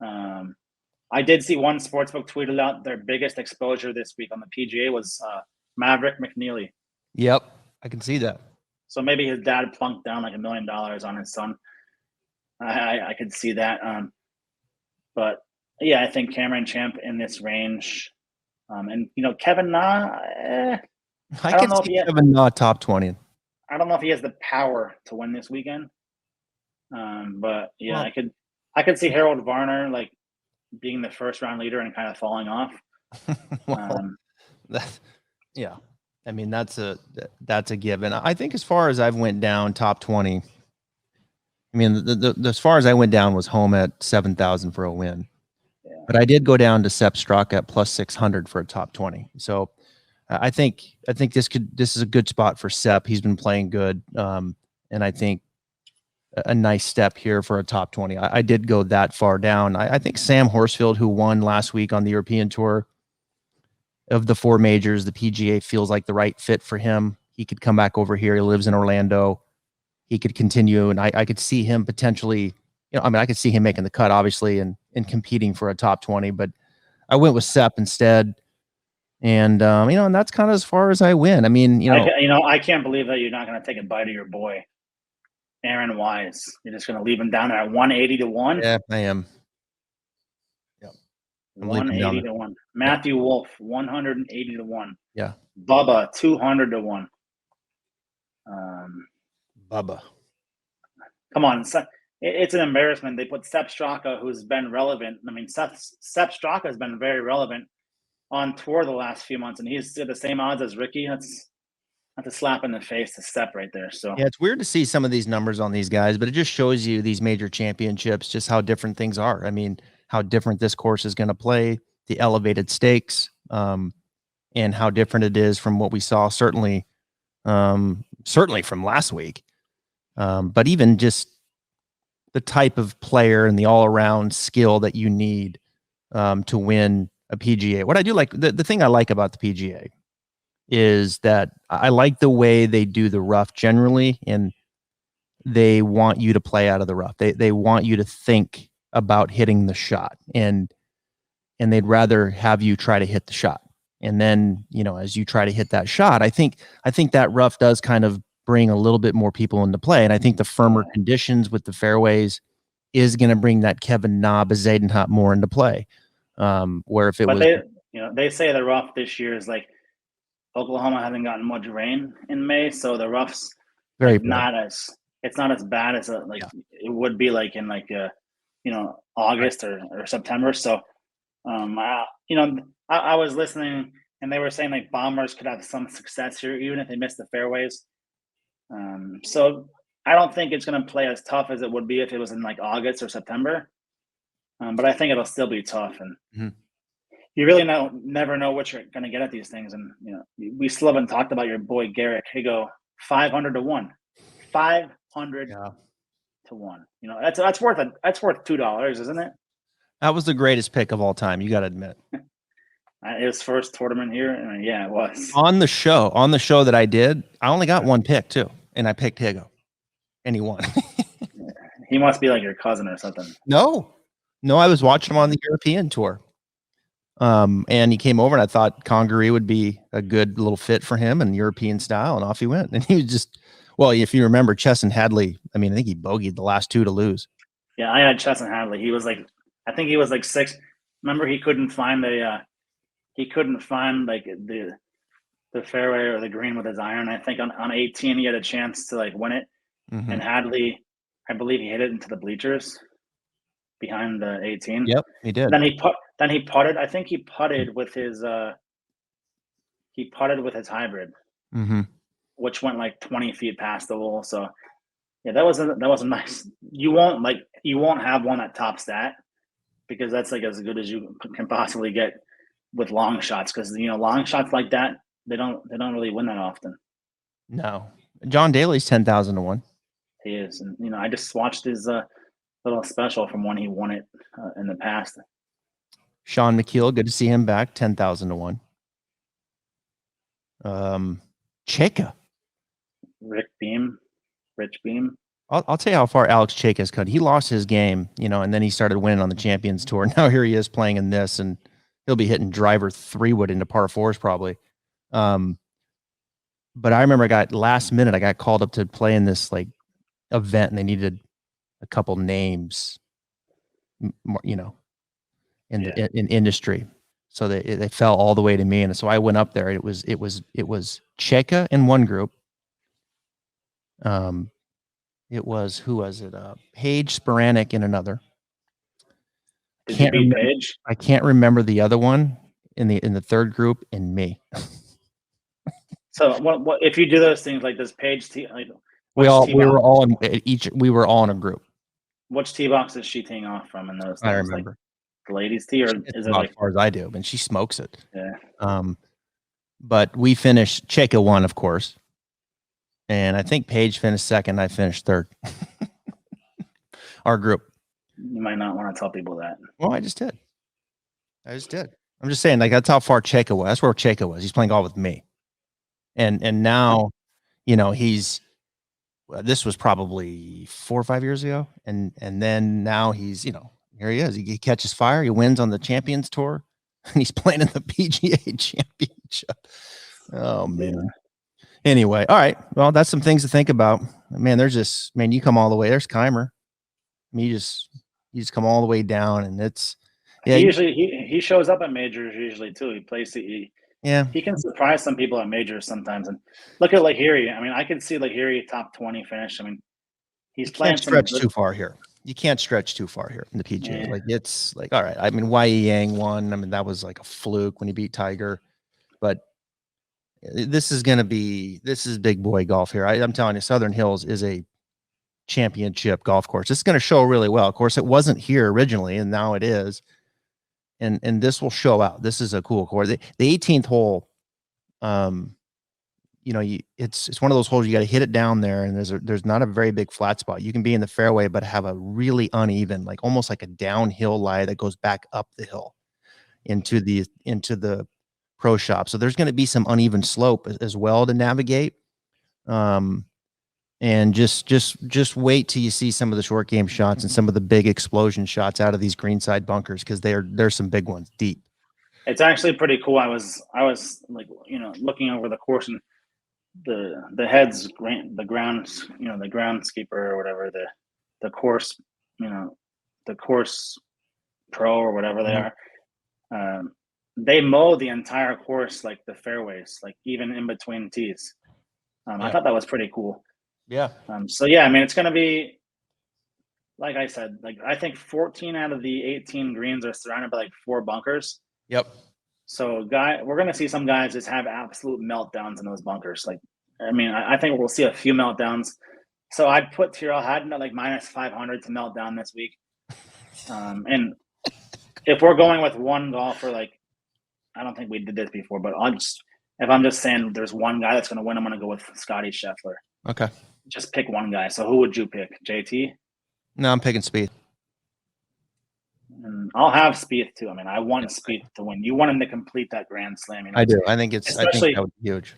I did see one sportsbook tweeted out their biggest exposure this week on the PGA was Maverick McNeely. Yep, I can see that. So maybe his dad plunked down like $1 million on his son. I could see that. But yeah, I think Cameron Champ in this range. And Kevin Na, I can see Kevin Na top 20. I don't know if he has the power to win this weekend. But yeah, I could see Harold Varner like being the first round leader and kind of falling off. Well, yeah. I mean, that's a given. I think as far as I've went down top 20, I mean, the as far as I went down was home at 7,000 for a win. Yeah. But I did go down to Sepp Straka at plus 600 for a top 20. So I think this is a good spot for Sepp. He's been playing good. And I think a nice step here for a top 20. I did go that far down. I think Sam Horsfield, who won last week on the European Tour, of the 4 majors, the PGA feels like the right fit for him. He could come back over here. He lives in Orlando. He could continue, and I could see him potentially, I could see him making the cut, obviously, and competing for a top 20, but I went with Sepp instead. And, and that's kind of as far as I win. I mean, I can't believe that you're not going to take a bite of your boy, Aaron Wise. You're just going to leave him down there at 180 to 1. Yeah, I am. Yep. 180 to 1. Matthew Wolf, 180 to 1. Yeah. Bubba, 200 to 1. Bubba. Come on. It's an embarrassment. They put Sepp Straka, who's been relevant. I mean, Sepp Straka has been very relevant on tour the last few months, and he's the same odds as Ricky. That's a slap in the face to Sepp right there. So yeah, it's weird to see some of these numbers on these guys, but it just shows you these major championships, just how different things are. I mean, how different this course is going to play, the elevated stakes, and how different it is from what we saw, certainly from last week. But even just the type of player and the all-around skill that you need to win a PGA. What I do like, the thing I like about the PGA is that I like the way they do the rough generally, and they want you to play out of the rough. They want you to think about hitting the shot, and they'd rather have you try to hit the shot. And then, as you try to hit that shot, I think that rough does kind of bring a little bit more people into play. And I think the firmer conditions with the fairways is going to bring that Kevin Na, Bezadenhut more into play. Where if it was, they say the rough this year is like Oklahoma hasn't gotten much rain in May, so the rough's very it's not as bad as it would be like in August or September. So I was listening, and they were saying like bombers could have some success here even if they miss the fairways. So I don't think it's going to play as tough as it would be if it was in like August or September. But I think it'll still be tough, and you really never know what you're going to get at these things. And we still haven't talked about your boy Garrick. He go 500 to 1, 500 to 1. That's worth $2, isn't it? That was the greatest pick of all time. You got to admit. His first tournament here, and it was on the show that I did. I only got one pick too, and I picked Higo, and he won. He must be like your cousin or something. No, I was watching him on the European Tour, and he came over, and I thought Congaree would be a good little fit for him and European style, and off he went. And he was just, well, if you remember, Chesson Hadley. I mean, I think he bogeyed the last 2 to lose. Yeah, I had Chesson Hadley. He was like, I think he was like 6. Remember, he couldn't find the fairway or the green with his iron. I think on 18 he had a chance to like win it, and Hadley, I believe he hit it into the bleachers behind the 18. Yep, he did. Then he putted. I think he putted with his hybrid, which went like 20 feet past the hole. So yeah, that was a nice. You won't have one that tops that, because that's like as good as you can possibly get with long shots, because long shots like that they don't really win that often. No, John Daly's 10,000 to 1. He is, and I just watched his little special from when he won it in the past. Sean McKeel, good to see him back, 10,000 to 1. Cheka, Rich Beam. I'll tell you how far Alex Cheka's cut. He lost his game, and then he started winning on the Champions Tour. Now here he is playing in this, and he'll be hitting driver 3-wood into par 4s probably. But I remember last minute I got called up to play in this like event, and they needed a couple names, in industry. So they fell all the way to me, and so I went up there. It was Cheka in one group. It was, who was it? Paige Sporanic in another. Did you beat Paige? I can't remember the other one in the third group and me. So what if you do those things like this Paige tee? Like We were all in a group. Which tee box is she teeing off from in those things? I remember. Like the ladies tee, or is it about like as far as I do? And she smokes it. Yeah. But we finished. Cheka won, of course, and I think Paige finished second. I finished third. Our group. You might not want to tell people that. Well, I just did. I'm just saying, like, that's how far Cheka was. That's where Cheka was. He's playing golf with me, and now, this was probably 4 or 5 years ago, and then now he's, here he is. He catches fire. He wins on the Champions Tour, and he's playing in the PGA Championship. Oh man. Yeah. Anyway, all right. Well, that's some things to think about. Man, you come all the way. There's Keimer. I mean, you just come all the way down, and it's he shows up at majors usually too. He plays he can surprise some people at majors sometimes. And look at Lahiri. I mean, I can see Lahiri top 20 finish. I mean, he's playing stretch too far here. You can't stretch too far here in the PGA. Yeah. Like, it's like, all right. I mean, Wai Yang won. I mean, that was like a fluke when he beat Tiger, but this is big boy golf here. I'm telling you, Southern Hills is a championship golf course. It's going to show really well. Of course, it wasn't here originally, and now it is. And this will show out. This is a cool course. The 18th hole, it's one of those holes you got to hit it down there, and there's not a very big flat spot. You can be in the fairway, but have a really uneven, like almost like a downhill lie that goes back up the hill into the pro shop. So there's going to be some uneven slope as well to navigate. And just wait till you see some of the short game shots and some of the big explosion shots out of these greenside bunkers, because there's some big ones deep. It's actually pretty cool. I was like, looking over the course, and the heads, the groundskeeper or whatever, the course, the course pro or whatever they are. They mow the entire course, like the fairways, like even in between tees. I thought that was pretty cool. Yeah. I mean, it's going to be, like I said, like I think 14 out of the 18 greens are surrounded by like 4 bunkers. Yep. So we're going to see some guys just have absolute meltdowns in those bunkers. Like, I mean, I think we'll see a few meltdowns. So I'd put Tyrrell Hatton at like minus 500 to meltdown this week. And if we're going with one golfer, like, I don't think we did this before, but if I'm just saying there's one guy that's going to win, I'm going to go with Scotty Scheffler. Okay. Just pick one guy. So who would you pick? JT? No, I'm picking Spieth. And I'll have Spieth too. I mean, I want Spieth to win. You want him to complete that Grand Slam. I do. I think that would be huge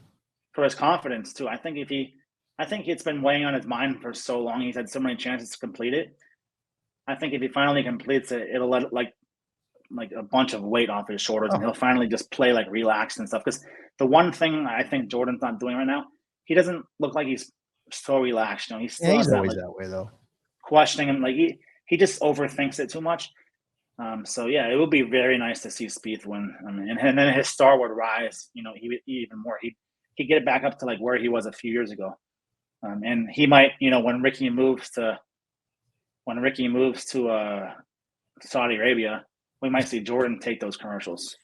for his confidence too. I think it's been weighing on his mind for so long. He's had so many chances to complete it. I think if he finally completes it, it'll let like a bunch of weight off his shoulders, and he'll finally just play like relaxed and stuff. Because the one thing I think Jordan's not doing right now, he doesn't look like he's so relaxed. He's always that way though. Questioning him, like he just overthinks it too much. It would be very nice to see Spieth win. I mean, and then his star would rise. He would even more. He'd get it back up to like where he was a few years ago. And he might, when Ricky moves to Saudi Arabia, we might see Jordan take those commercials.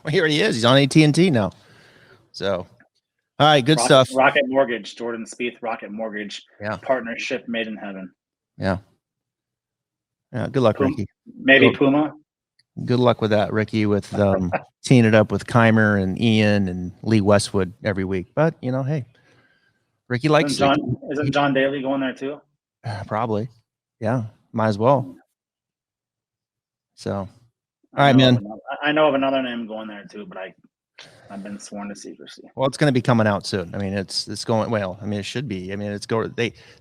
Well, here he is. He's on AT&T now. So. All right, good stuff. Rocket Mortgage, Jordan Spieth, Rocket Mortgage, partnership made in heaven. Yeah. Good luck, Ricky. Maybe Puma. Good luck with that, Ricky, with teeing it up with Keimer and Ian and Lee Westwood every week. But, hey, Ricky likes it. Isn't John Daly going there too? Probably. Yeah, might as well. So, all right, man. I know of another name going there too, but I've been sworn to secrecy. Well, it's going to be coming out soon. I mean, it's going well. I mean, it should be. I mean,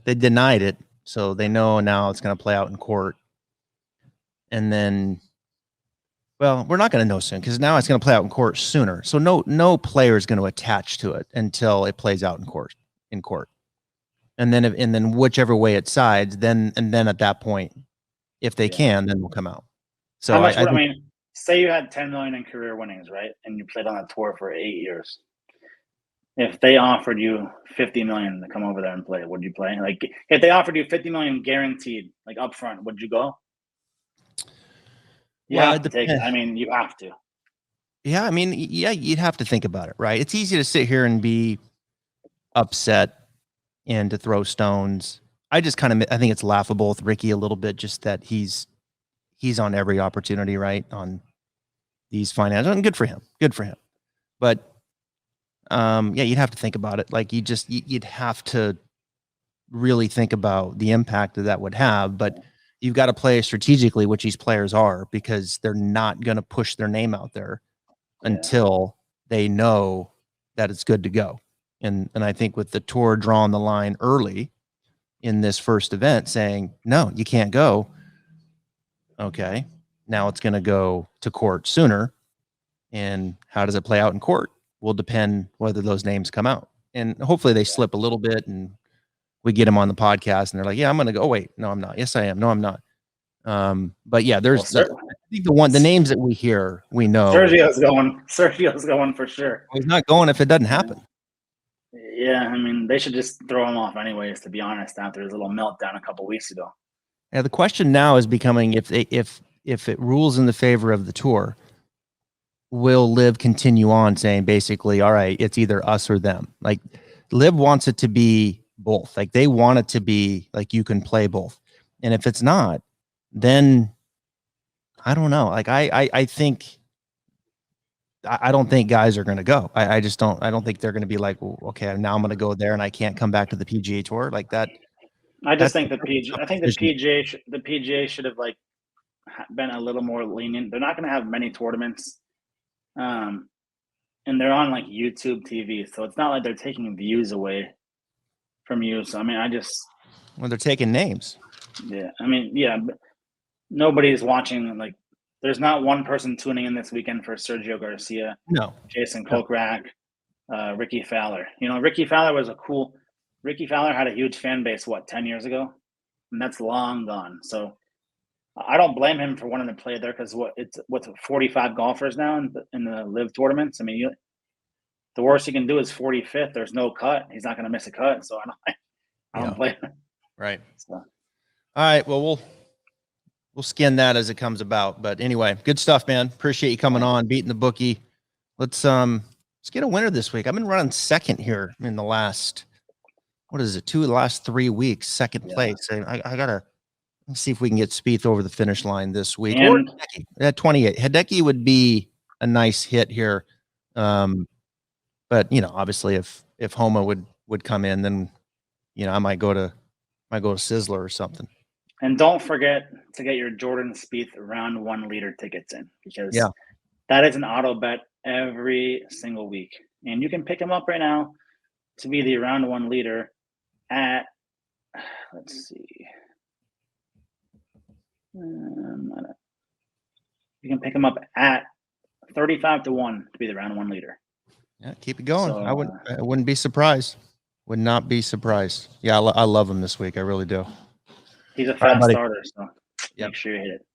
they denied it, so they know now it's going to play out in court. And then, well, we're not going to know soon, because now it's going to play out in court sooner. So no player is going to attach to it until it plays out in court. And then whichever way it sides, then at that point, if they can, then we'll come out. So how much say you had 10 million in career winnings, right? And you played on the tour for 8 years. If they offered you 50 million to come over there and play, would you play? Like, if they offered you 50 million guaranteed, like up front, would you go? You have to take it. I mean, you have to. Yeah, I mean, yeah, you'd have to think about it, right? It's easy to sit here and be upset and to throw stones. I think it's laughable with Ricky a little bit, just that he's on every opportunity, right? On these financial, and good for him. But yeah, you'd have to think about it. Like you'd have to really think about the impact that would have, but you've got to play strategically, which these players are, because they're not going to push their name out there until they know that it's good to go. And I think with the tour drawing the line early in this first event saying, no, you can't go. Okay. Now it's going to go to court sooner. And how does it play out in court will depend whether those names come out. And hopefully they slip a little bit and we get them on the podcast and they're like, yeah, I'm going to go. Wait, no, I'm not. Yes, I am. No, I'm not. But yeah, there's I think the names that we hear, we know. Sergio's going for sure. He's not going if it doesn't happen. Yeah, I mean, they should just throw him off anyways, to be honest, after his little meltdown a couple weeks ago. Yeah, the question now is becoming if it rules in the favor of the tour, will Liv continue on saying basically, all right, it's either us or them? Like Liv wants it to be both. Like they want it to be like you can play both. And if it's not, then I don't know. Like I think I don't think guys are going to go. I just don't. I don't think they're going to be like, well, okay, now I'm going to go there and I can't come back to the PGA Tour like that. I just think the PGA should have like been a little more lenient. They're not going to have many tournaments, and they're on like YouTube TV, so it's not like they're taking views away from you. So I mean, they're taking names. Yeah, I mean, yeah, but nobody's watching. Like, there's not one person tuning in this weekend for Sergio Garcia, no, Jason Kokrak, Ricky Fowler. You know, Ricky Fowler had a huge fan base 10 years ago, and that's long gone. So I don't blame him for wanting to play there because what's 45 golfers now in the live tournaments. I mean, the worst he can do is 45th. There's no cut. He's not going to miss a cut. So I don't blame him. Right. So. All right. Well, we'll skin that as it comes about. But anyway, good stuff, man. Appreciate you coming on, beating the bookie. Let's get a winner this week. I've been running second here in the last, the last 3 weeks, second place. I gotta see if we can get Spieth over the finish line this week. And at 28. Hideki would be a nice hit here. But obviously if Homa would come in, then I might go to Sizzler or something. And don't forget to get your Jordan Spieth round 1 leader tickets in, because that is an auto bet every single week. And you can pick him up right now to be the round 1 leader at, let's see. You can pick him up at 35 to 1 to be the round 1 leader. Yeah, keep it going. So, I wouldn't be surprised. Would not be surprised. Yeah, I love him this week. I really do. He's a fast starter, so make sure you hit it.